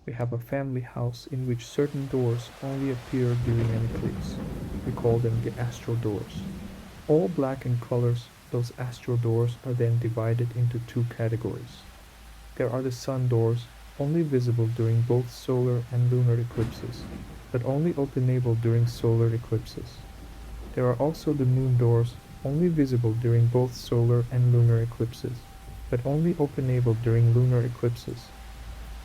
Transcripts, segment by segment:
We have a family house in which certain doors only appear during an eclipse. We call them the astral doors. All black in colors, those astral doors are then divided into two categories. There are the sun doors, only visible during both solar and lunar eclipses, but only openable during solar eclipses. There are also the moon doors, only visible during both solar and lunar eclipses, but only openable during lunar eclipses.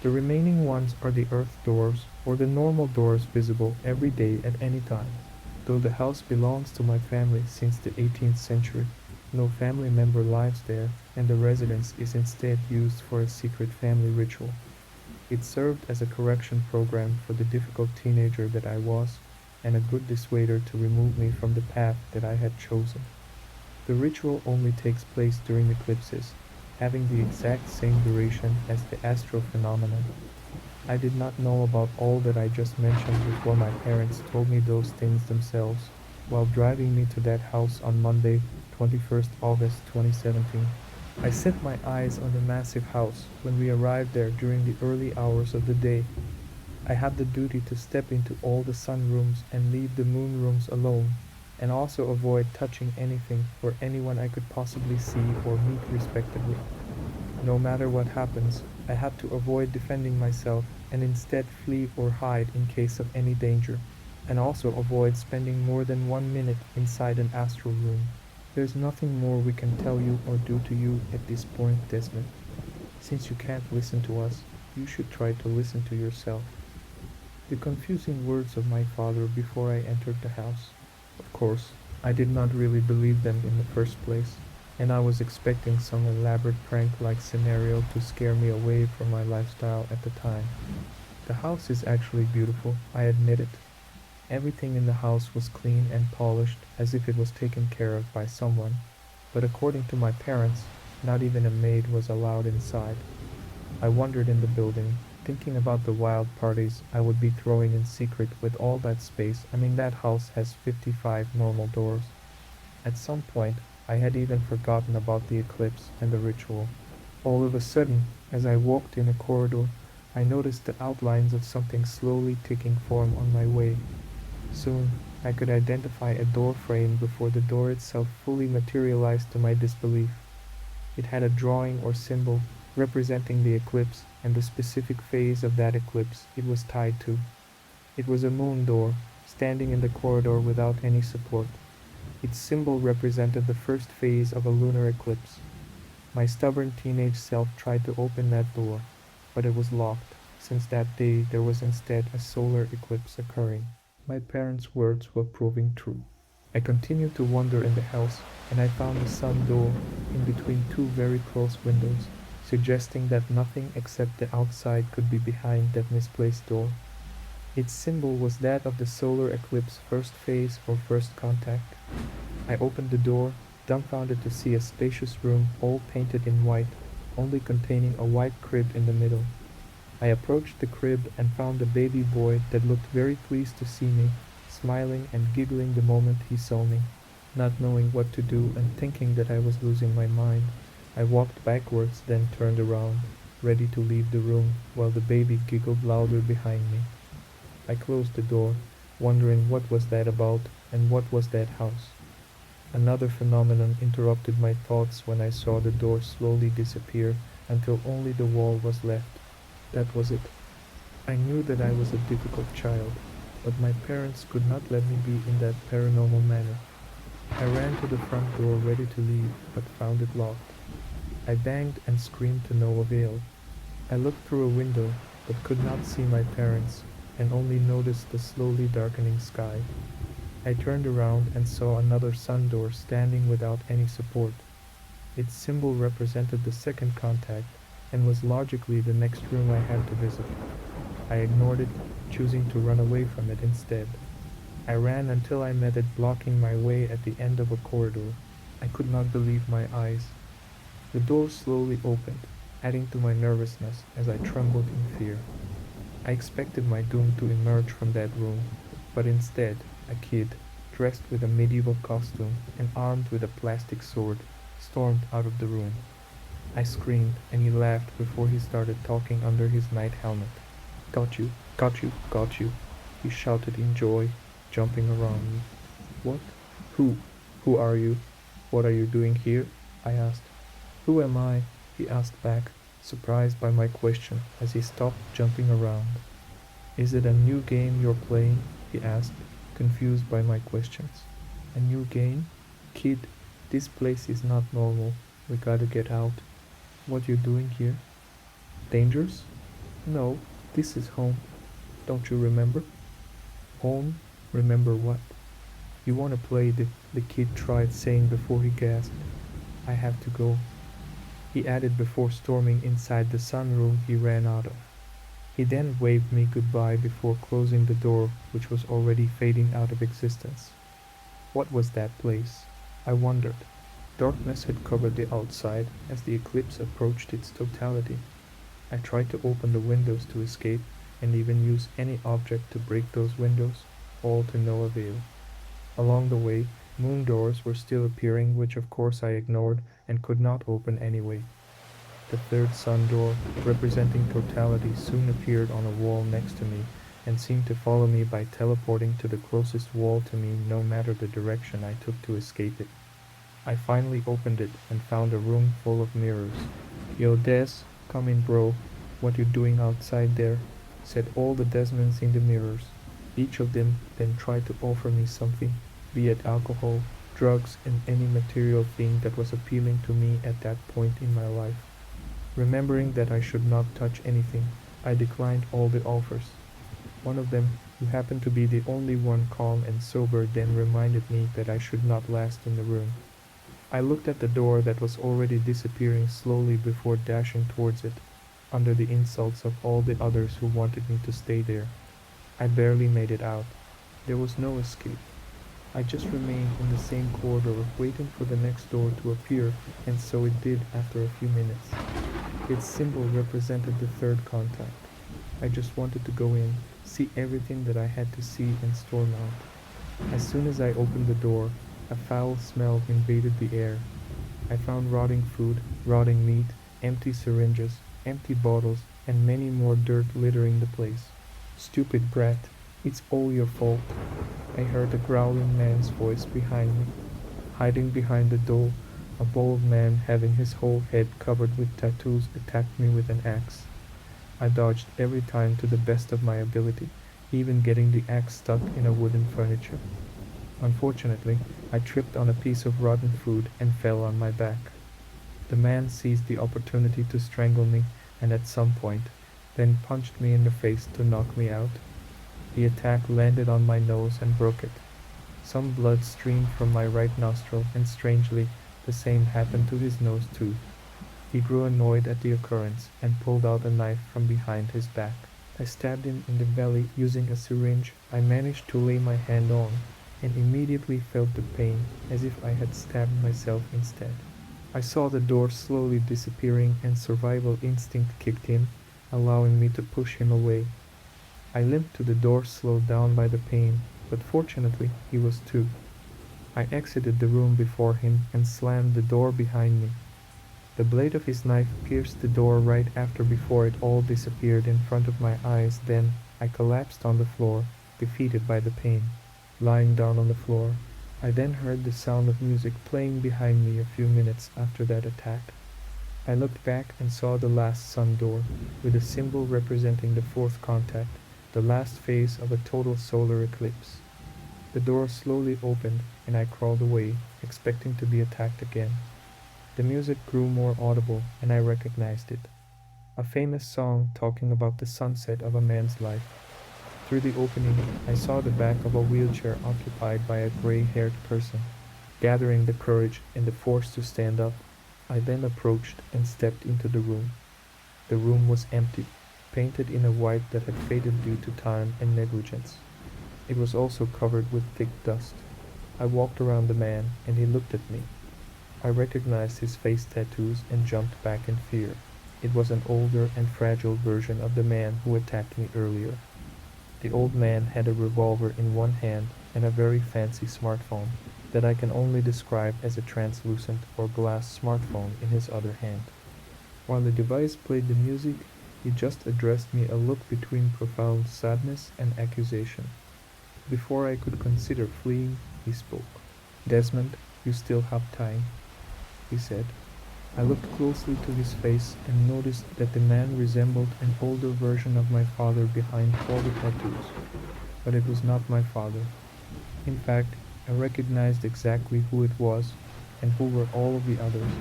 The remaining ones are the earth doors, or the normal doors visible every day at any time. Though the house belongs to my family since the 18th century, no family member lives there, and the residence is instead used for a secret family ritual. It served as a correction program for the difficult teenager that I was, and a good dissuader to remove me from the path that I had chosen. The ritual only takes place during eclipses, having the exact same duration as the astral phenomenon. I did not know about all that I just mentioned before my parents told me those things themselves, while driving me to that house on Monday, 21st August 2017. I set my eyes on the massive house when we arrived there during the early hours of the day. I had the duty to step into all the sun rooms and leave the moon rooms alone, and also avoid touching anything or anyone I could possibly see or meet respectively. No matter what happens, I had to avoid defending myself and instead flee or hide in case of any danger, and also avoid spending more than 1 minute inside an astral room. There's nothing more we can tell you or do to you at this point, Desmond. Since you can't listen to us, you should try to listen to yourself. The confusing words of my father before I entered the house. Of course, I did not really believe them in the first place, and I was expecting some elaborate prank-like scenario to scare me away from my lifestyle at the time. The house is actually beautiful, I admit it. Everything in the house was clean and polished as if it was taken care of by someone, but according to my parents, not even a maid was allowed inside. I wandered in the building, thinking about the wild parties I would be throwing in secret with all that space. I mean, that house has 55 normal doors. At some point, I had even forgotten about the eclipse and the ritual. All of a sudden, as I walked in a corridor, I noticed the outlines of something slowly taking form on my way. Soon, I could identify a door frame before the door itself fully materialized to my disbelief. It had a drawing or symbol representing the eclipse and the specific phase of that eclipse it was tied to. It was a moon door, standing in the corridor without any support. Its symbol represented the first phase of a lunar eclipse. My stubborn teenage self tried to open that door, but it was locked, since that day there was instead a solar eclipse occurring. My parents' words were proving true. I continued to wander in the house, and I found a sun door in between two very close windows, suggesting that nothing except the outside could be behind that misplaced door. Its symbol was that of the solar eclipse first phase or first contact. I opened the door, dumbfounded to see a spacious room all painted in white, only containing a white crib in the middle. I approached the crib and found a baby boy that looked very pleased to see me, smiling and giggling the moment he saw me. Not knowing what to do and thinking that I was losing my mind, I walked backwards, then turned around, ready to leave the room, while the baby giggled louder behind me. I closed the door, wondering what was that about and what was that house. Another phenomenon interrupted my thoughts when I saw the door slowly disappear until only the wall was left. That was it. I knew that I was a difficult child, but my parents could not let me be in that paranormal manner. I ran to the front door ready to leave, but found it locked. I banged and screamed to no avail. I looked through a window, but could not see my parents, and only noticed the slowly darkening sky. I turned around and saw another sun door standing without any support. Its symbol represented the second contact, and was logically the next room I had to visit. I ignored it, choosing to run away from it instead. I ran until I met it blocking my way at the end of a corridor. I could not believe my eyes. The door slowly opened, adding to my nervousness as I trembled in fear. I expected my doom to emerge from that room, but instead, a kid, dressed with a medieval costume and armed with a plastic sword, stormed out of the room. I screamed, and he laughed before he started talking under his night helmet. Got you, got you, got you, he shouted in joy, jumping around me. What? Who? Who are you? What are you doing here? I asked. Who am I? He asked back, surprised by my question as he stopped jumping around. Is it a new game you're playing? He asked, confused by my questions. A new game? Kid, this place is not normal. We gotta get out. What you doing here? Dangers? No, this is home. Don't you remember? Home? Remember what? You wanna play, the kid tried saying before he gasped. I have to go. He added before storming inside the sunroom he ran out of. He then waved me goodbye before closing the door, which was already fading out of existence. What was that place? I wondered. Darkness had covered the outside as the eclipse approached its totality. I tried to open the windows to escape, and even use any object to break those windows, all to no avail. Along the way, moon doors were still appearing, which of course I ignored and could not open anyway. The third sun door, representing totality, soon appeared on a wall next to me and seemed to follow me by teleporting to the closest wall to me no matter the direction I took to escape it. I finally opened it and found a room full of mirrors. Yo Des, come in bro, what you doing outside there? Said all the Desmonds in the mirrors. Each of them then tried to offer me something, be it alcohol, drugs, and any material thing that was appealing to me at that point in my life. Remembering that I should not touch anything, I declined all the offers. One of them, who happened to be the only one calm and sober, then reminded me that I should not last in the room. I looked at the door that was already disappearing slowly before dashing towards it, under the insults of all the others who wanted me to stay there. I barely made it out. There was no escape. I just remained in the same corridor, waiting for the next door to appear, and so it did after a few minutes. Its symbol represented the third contact. I just wanted to go in, see everything that I had to see, and storm out. As soon as I opened the door, a foul smell invaded the air. I found rotting food, rotting meat, empty syringes, empty bottles, and many more dirt littering the place. Stupid brat, it's all your fault. I heard a growling man's voice behind me. Hiding behind the door, a bald man having his whole head covered with tattoos attacked me with an axe. I dodged every time to the best of my ability, even getting the axe stuck in a wooden furniture. Unfortunately, I tripped on a piece of rotten food and fell on my back. The man seized the opportunity to strangle me and at some point, then punched me in the face to knock me out. The attack landed on my nose and broke it. Some blood streamed from my right nostril, and strangely, the same happened to his nose too. He grew annoyed at the occurrence and pulled out a knife from behind his back. I stabbed him in the belly using a syringe I managed to lay my hand on, and immediately felt the pain as if I had stabbed myself instead. I saw the door slowly disappearing and survival instinct kicked in, allowing me to push him away. I limped to the door, slowed down by the pain, but fortunately he was too. I exited the room before him and slammed the door behind me. The blade of his knife pierced the door right after before it all disappeared in front of my eyes. Then I collapsed on the floor, defeated by the pain. Lying down on the floor, I then heard the sound of music playing behind me a few minutes after that attack. I looked back and saw the last sun door, with a symbol representing the fourth contact, the last phase of a total solar eclipse. The door slowly opened and I crawled away, expecting to be attacked again. The music grew more audible and I recognized it. A famous song talking about the sunset of a man's life. Through the opening, I saw the back of a wheelchair occupied by a gray-haired person. Gathering the courage and the force to stand up, I then approached and stepped into the room. The room was empty, painted in a white that had faded due to time and negligence. It was also covered with thick dust. I walked around the man and he looked at me. I recognized his face tattoos and jumped back in fear. It was an older and fragile version of the man who attacked me earlier. The old man had a revolver in one hand and a very fancy smartphone that I can only describe as a translucent or glass smartphone in his other hand. While the device played the music, He just addressed me, a look between profound sadness and accusation. Before I could consider fleeing, he spoke. "Desmond, you still have time," he said. I looked closely to his face and noticed that the man resembled an older version of my father behind all the tattoos. But it was not my father. In fact, I recognized exactly who it was and who were all of the others.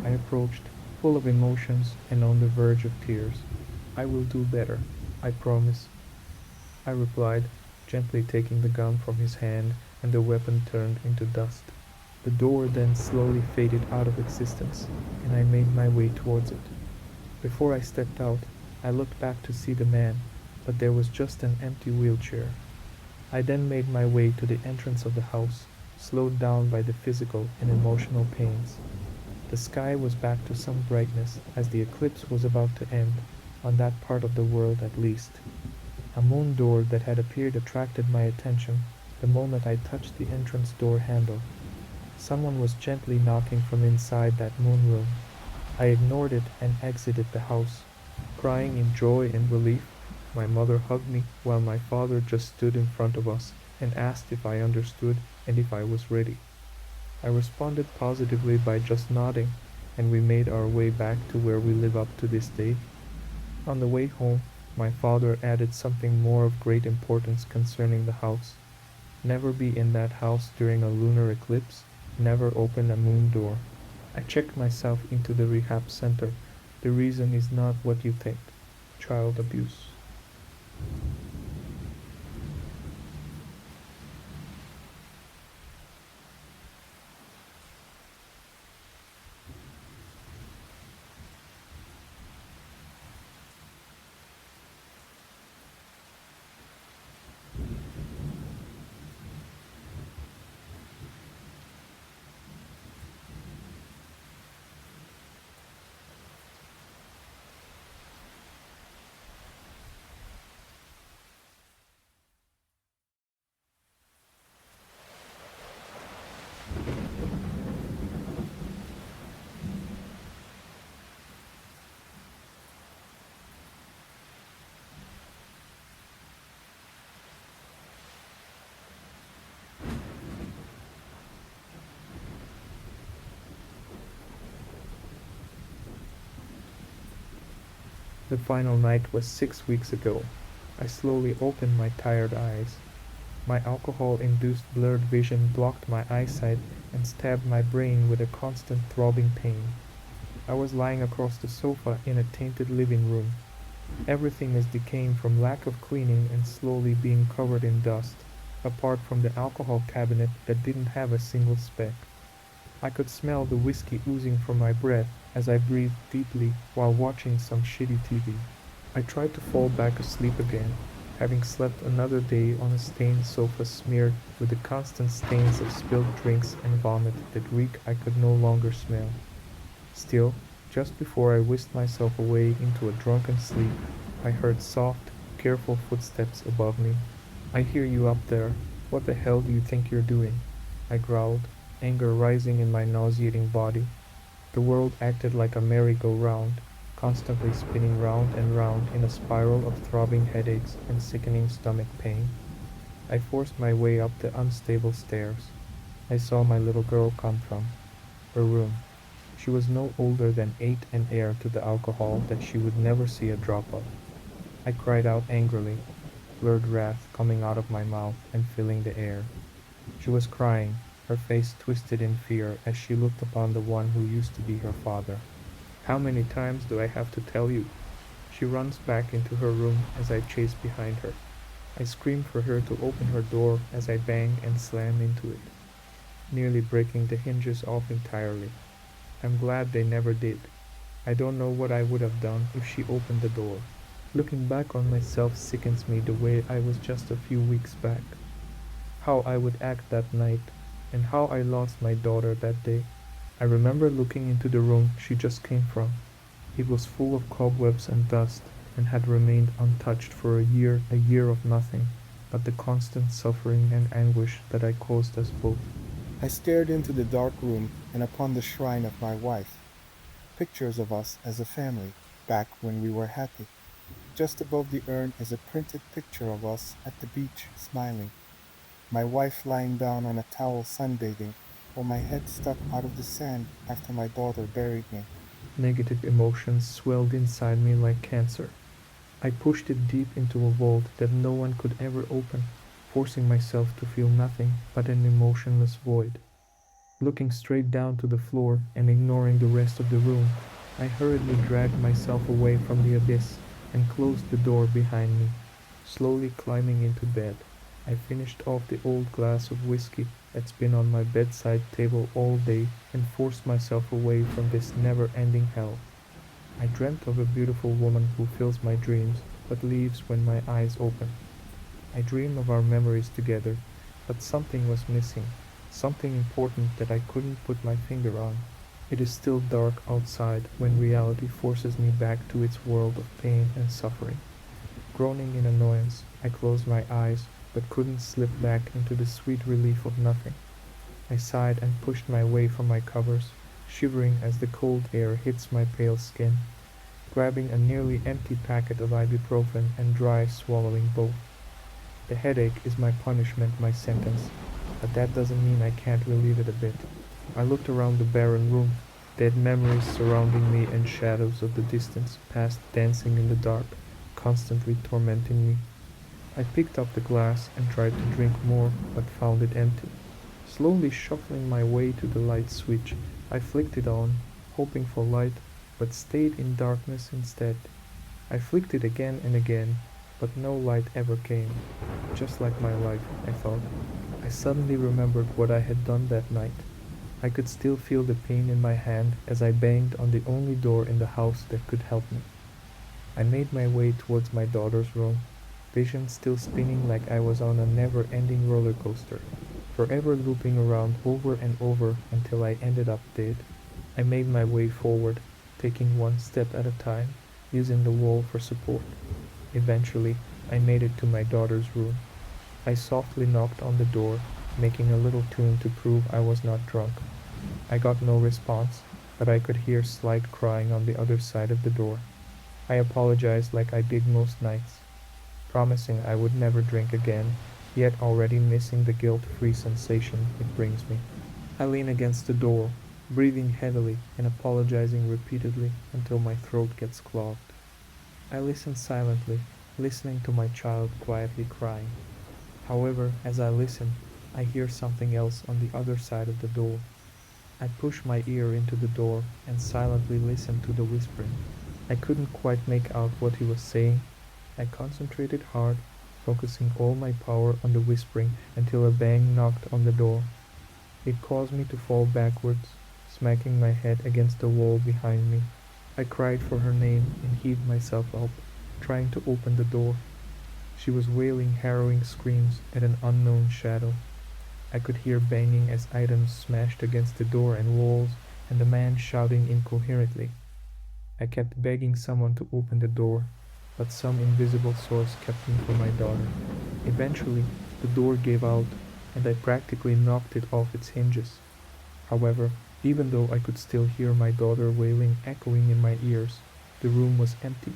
I approached, full of emotions and on the verge of tears. "I will do better, I promise," I replied, gently taking the gun from his hand, and the weapon turned into dust. The door then slowly faded out of existence, and I made my way towards it. Before I stepped out, I looked back to see the man, but there was just an empty wheelchair. I then made my way to the entrance of the house, slowed down by the physical and emotional pains. The sky was back to some brightness, as the eclipse was about to end, on that part of the world at least. A moon door that had appeared attracted my attention the moment I touched the entrance door handle. Someone was gently knocking from inside that moon room. I ignored it and exited the house. Crying in joy and relief, my mother hugged me while my father just stood in front of us and asked if I understood and if I was ready. I responded positively by just nodding, and we made our way back to where we live up to this day. On the way home, my father added something more of great importance concerning the house. Never be in that house during a lunar eclipse. Never open a moon door. I checked myself into the rehab center. The reason is not what you think. Child abuse. The final night was 6 weeks ago. I slowly opened my tired eyes. My alcohol-induced blurred vision blocked my eyesight and stabbed my brain with a constant throbbing pain. I was lying across the sofa in a tainted living room. Everything is decaying from lack of cleaning and slowly being covered in dust, apart from the alcohol cabinet that didn't have a single speck. I could smell the whiskey oozing from my breath as I breathed deeply while watching some shitty TV. I tried to fall back asleep again, having slept another day on a stained sofa smeared with the constant stains of spilled drinks and vomit that reek I could no longer smell. Still, just before I whisked myself away into a drunken sleep, I heard soft, careful footsteps above me. "I hear you up there. What the hell do you think you're doing?" I growled, anger rising in my nauseating body. The world acted like a merry-go-round, constantly spinning round and round in a spiral of throbbing headaches and sickening stomach pain. I forced my way up the unstable stairs. I saw my little girl come from her room. She was no older than 8 and heir to the alcohol that she would never see a drop of. I cried out angrily, blurred wrath coming out of my mouth and filling the air. She was crying, her face twisted in fear as she looked upon the one who used to be her father. "How many times do I have to tell you?" She runs back into her room as I chase behind her. I scream for her to open her door as I bang and slam into it, nearly breaking the hinges off entirely. I'm glad they never did. I don't know what I would have done if she opened the door. Looking back on myself sickens me the way I was just a few weeks back. How I would act that night, and how I lost my daughter that day. I remember looking into the room she just came from. It was full of cobwebs and dust, and had remained untouched for a year of nothing, but the constant suffering and anguish that I caused us both. I stared into the dark room and upon the shrine of my wife, pictures of us as a family, back when we were happy. Just above the urn is a printed picture of us at the beach, smiling. My wife lying down on a towel sunbathing, while my head stuck out of the sand after my daughter buried me. Negative emotions swelled inside me like cancer. I pushed it deep into a vault that no one could ever open, forcing myself to feel nothing but an emotionless void. Looking straight down to the floor and ignoring the rest of the room, I hurriedly dragged myself away from the abyss and closed the door behind me. Slowly climbing into bed, I finished off the old glass of whiskey that's been on my bedside table all day and forced myself away from this never ending hell. I dreamt of a beautiful woman who fills my dreams but leaves when my eyes open. I dream of our memories together, but something was missing, something important that I couldn't put my finger on. It is still dark outside when reality forces me back to its world of pain and suffering. Groaning in annoyance, I closed my eyes but couldn't slip back into the sweet relief of nothing. I sighed and pushed my way from my covers, shivering as the cold air hits my pale skin, grabbing a nearly empty packet of ibuprofen and dry swallowing both. The headache is my punishment, my sentence, but that doesn't mean I can't relieve it a bit. I looked around the barren room, dead memories surrounding me and shadows of the distance past dancing in the dark, constantly tormenting me. I picked up the glass and tried to drink more, but found it empty. Slowly shuffling my way to the light switch, I flicked it on, hoping for light, but stayed in darkness instead. I flicked it again and again, but no light ever came. Just like my life, I thought. I suddenly remembered what I had done that night. I could still feel the pain in my hand as I banged on the only door in the house that could help me. I made my way towards my daughter's room, vision still spinning like I was on a never ending roller coaster, forever looping around over and over until I ended up dead. I made my way forward, taking one step at a time, using the wall for support. Eventually, I made it to my daughter's room. I softly knocked on the door, making a little tune to prove I was not drunk. I got no response, but I could hear slight crying on the other side of the door. I apologized like I did most nights, promising I would never drink again, yet already missing the guilt-free sensation it brings me. I lean against the door, breathing heavily and apologizing repeatedly until my throat gets clogged. I listen silently, listening to my child quietly crying. However, as I listen, I hear something else on the other side of the door. I push my ear into the door and silently listen to the whispering. I couldn't quite make out what he was saying. I concentrated hard, focusing all my power on the whispering until a bang knocked on the door. It caused me to fall backwards, smacking my head against the wall behind me. I cried for her name and heaved myself up, trying to open the door. She was wailing harrowing screams at an unknown shadow. I could hear banging as items smashed against the door and walls, and the man shouting incoherently. I kept begging someone to open the door, but some invisible source kept me from my daughter. Eventually, the door gave out, and I practically knocked it off its hinges. However, even though I could still hear my daughter wailing echoing in my ears, the room was empty.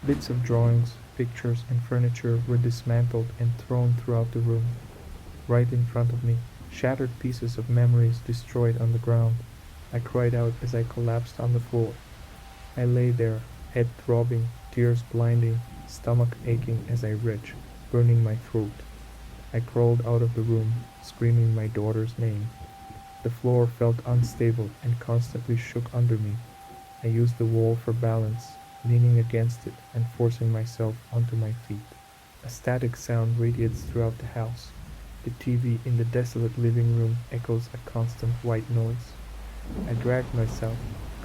Bits of drawings, pictures, and furniture were dismantled and thrown throughout the room. Right in front of me, shattered pieces of memories destroyed on the ground. I cried out as I collapsed on the floor. I lay there, head throbbing, tears blinding, stomach aching as I retched, burning my throat. I crawled out of the room, screaming my daughter's name. The floor felt unstable and constantly shook under me. I used the wall for balance, leaning against it and forcing myself onto my feet. A static sound radiates throughout the house. The TV in the desolate living room echoes a constant white noise. I dragged myself,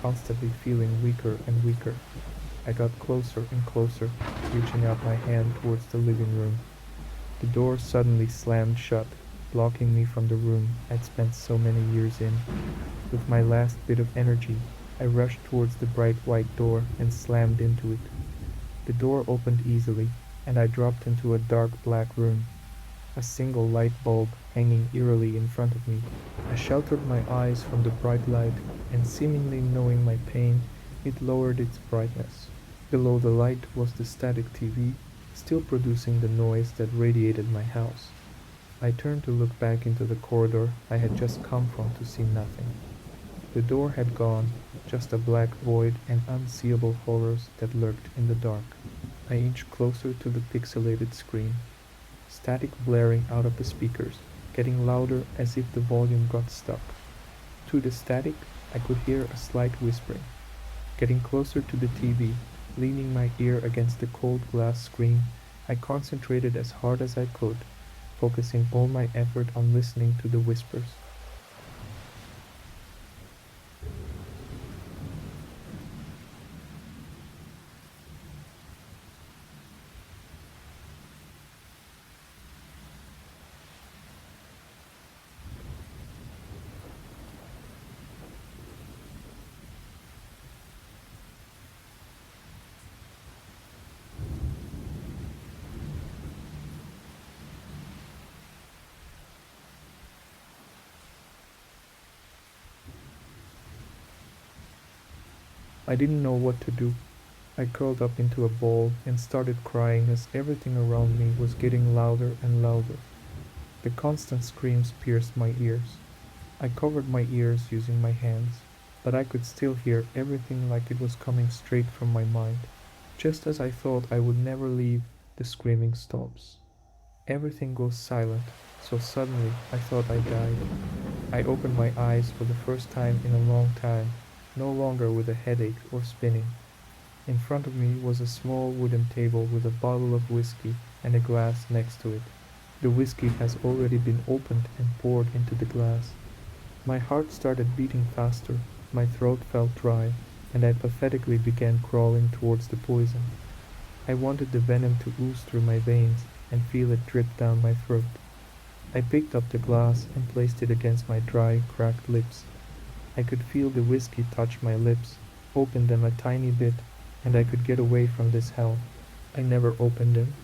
constantly feeling weaker and weaker. I got closer and closer, reaching out my hand towards the living room. The door suddenly slammed shut, blocking me from the room I'd spent so many years in. With my last bit of energy, I rushed towards the bright white door and slammed into it. The door opened easily, and I dropped into a dark black room, a single light bulb hanging eerily in front of me. I sheltered my eyes from the bright light, and seemingly knowing my pain, It lowered its brightness. Below the light was the static TV, still producing the noise that radiated my house. I turned to look back into the corridor I had just come from to see nothing. The door had gone, just a black void and unseeable horrors that lurked in the dark. I inched closer to the pixelated screen, static blaring out of the speakers, getting louder as if the volume got stuck. Through the static, I could hear a slight whispering. Getting closer to the TV, leaning my ear against the cold glass screen, I concentrated as hard as I could, focusing all my effort on listening to the whispers. I didn't know what to do. I curled up into a ball and started crying as everything around me was getting louder and louder. The constant screams pierced my ears. I covered my ears using my hands, but I could still hear everything like it was coming straight from my mind. Just as I thought I would never leave, the screaming stops. Everything goes silent, so suddenly I thought I died. I opened my eyes for the first time in a long time, no longer with a headache or spinning. In front of me was a small wooden table with a bottle of whiskey and a glass next to it. The whiskey has already been opened and poured into the glass. My heart started beating faster, my throat felt dry, and I pathetically began crawling towards the poison. I wanted the venom to ooze through my veins and feel it drip down my throat. I picked up the glass and placed it against my dry, cracked lips. I could feel the whiskey touch my lips, open them a tiny bit, and I could get away from this hell. I never opened them.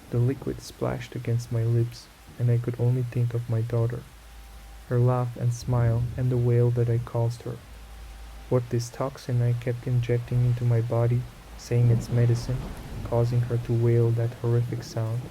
The liquid splashed against my lips, and I could only think of my daughter, her laugh and smile, and the wail that I caused her. What this toxin I kept injecting into my body, saying it's medicine, causing her to wail that horrific sound.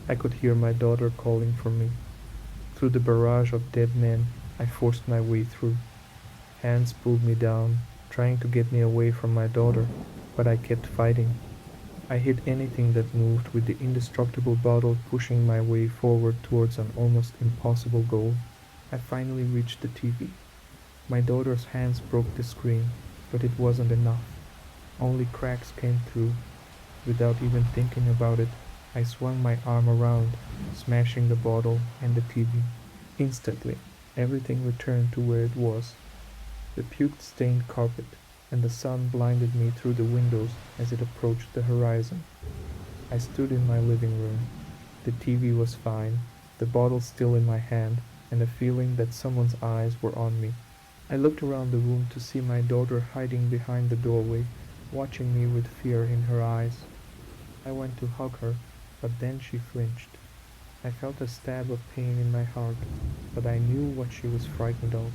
I could hear my daughter calling for me. Through the barrage of dead men, I forced my way through. Hands pulled me down, trying to get me away from my daughter, but I kept fighting. I hit anything that moved, with the indestructible bottle pushing my way forward towards an almost impossible goal. I finally reached the TV. My daughter's hands broke the screen, but it wasn't enough. Only cracks came through. Without even thinking about it, I swung my arm around, smashing the bottle and the TV. Instantly, everything returned to where it was. The puke-stained carpet, and the sun blinded me through the windows as it approached the horizon. I stood in my living room. The TV was fine, the bottle still in my hand, and a feeling that someone's eyes were on me. I looked around the room to see my daughter hiding behind the doorway, watching me with fear in her eyes. I went to hug her, but then she flinched. I felt a stab of pain in my heart, but I knew what she was frightened of.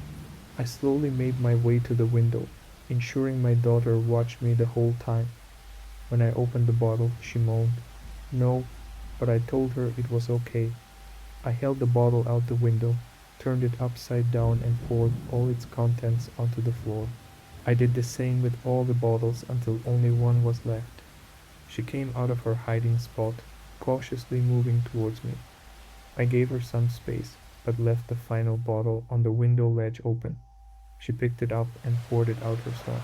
I slowly made my way to the window, ensuring my daughter watched me the whole time. When I opened the bottle, she moaned. No, but I told her it was okay. I held the bottle out the window, turned it upside down, and poured all its contents onto the floor. I did the same with all the bottles until only one was left. She came out of her hiding spot, cautiously moving towards me. I gave her some space, but left the final bottle on the window ledge open. She picked it up and poured it out herself.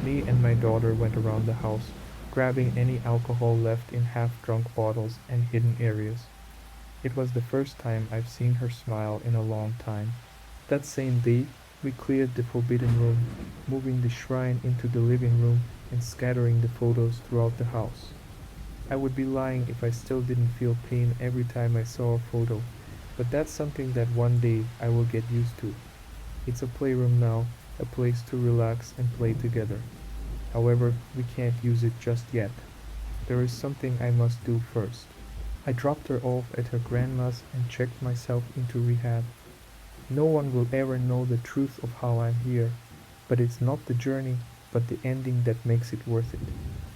Me and my daughter went around the house, grabbing any alcohol left in half-drunk bottles and hidden areas. It was the first time I've seen her smile in a long time. That same day, We cleared the forbidden room, moving the shrine into the living room and scattering the photos throughout the house. I would be lying if I still didn't feel pain every time I saw a photo, but that's something that one day I will get used to. It's a playroom now, a place to relax and play together. However, we can't use it just yet. There is something I must do first. I dropped her off at her grandma's and checked myself into rehab. No one will ever know the truth of how I'm here, but it's not the journey, but the ending that makes it worth it.